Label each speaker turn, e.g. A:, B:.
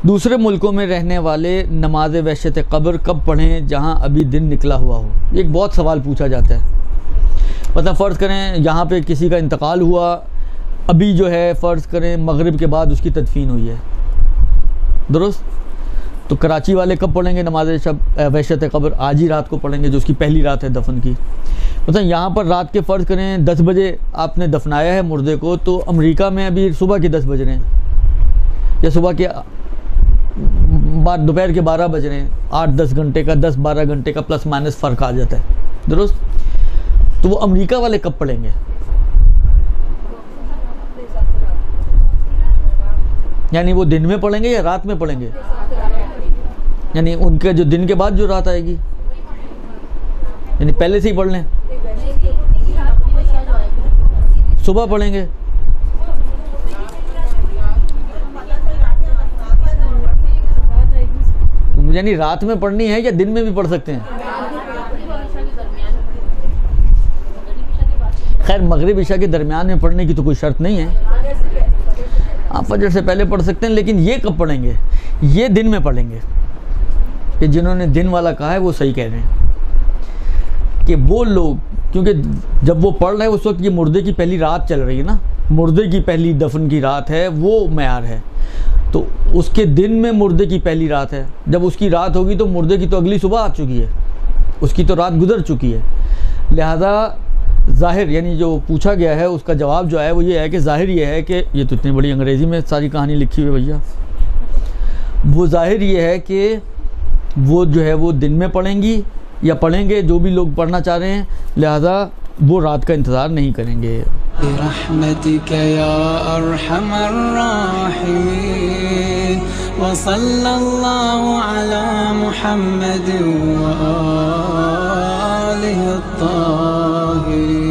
A: दूसरे मुल्कों में रहने वाले नमाज वहशत क़ब्र कब पढ़ें जहाँ अभी दिन निकला हुआ हो। एक बहुत सवाल पूछा जाता है। मतलब फ़र्ज़ करें यहाँ पे किसी का इंतकाल हुआ, अभी जो है फ़र्ज़ करें मगरिब के बाद उसकी तदफीन हुई है, दुरुस्त, तो कराची वाले कब पढ़ेंगे नमाज वहशत क़ब्र? आज ही रात को पढ़ेंगे, जो उसकी पहली रात है दफन की। मतलब यहाँ पर रात के फ़र्ज़ करें 10 बजे आपने दफनाया है मुर्दे को, तो अमेरिका में अभी सुबह के 10 बज रहे हैं या सुबह के दोपहर के 12 बज रहे हैं। 8-10 घंटे का, 10-12 घंटे का प्लस माइनस फ़र्क आ जाता है, दुरुस्त। तो वो अमेरिका वाले कब पढ़ेंगे? यानी वो दिन में पढ़ेंगे या रात में पढ़ेंगे? यानी उनके जो दिन के बाद जो रात आएगी, यानी पहले से ही पढ़ लें, सुबह पढ़ेंगे। यानी रात में पढ़नी है या दिन में भी पढ़ सकते हैं? खैर मगरिब इशा के दरमियान में पढ़ने की तो कोई शर्त नहीं है, आप फजर से पहले पढ़ सकते हैं। लेकिन ये कब पढ़ेंगे? ये दिन में पढ़ेंगे। कि जिन्होंने दिन वाला कहा है वो सही कह रहे हैं कि वो लोग, क्योंकि जब वो पढ़ रहे हैं उस वक्त ये मुर्दे की पहली रात चल रही है ना, मुर्दे की पहली दफन की रात है, वो मयार है। तो उसके दिन में मुर्दे की पहली रात है। जब उसकी रात होगी तो मुर्दे की तो अगली सुबह आ चुकी है, उसकी तो रात गुजर चुकी है। लिहाजा ज़ाहिर, यानी जो पूछा गया है उसका जवाब जो है वो ये है कि ज़ाहिर ये है कि ये तो इतनी बड़ी अंग्रेज़ी में सारी कहानी लिखी हुई है भैया, वो ज़ाहिर ये है कि वो जो है वो दिन में पढ़ेंगी या पढ़ेंगे, जो भी लोग पढ़ना चाह रहे हैं। लिहाजा वो रात का इंतज़ार नहीं करेंगे।
B: बिरहमतिक या अरहमर राहिमीन व सल्लल्लाहु अला मुहम्मद व आलिहि त्ताहिरीन।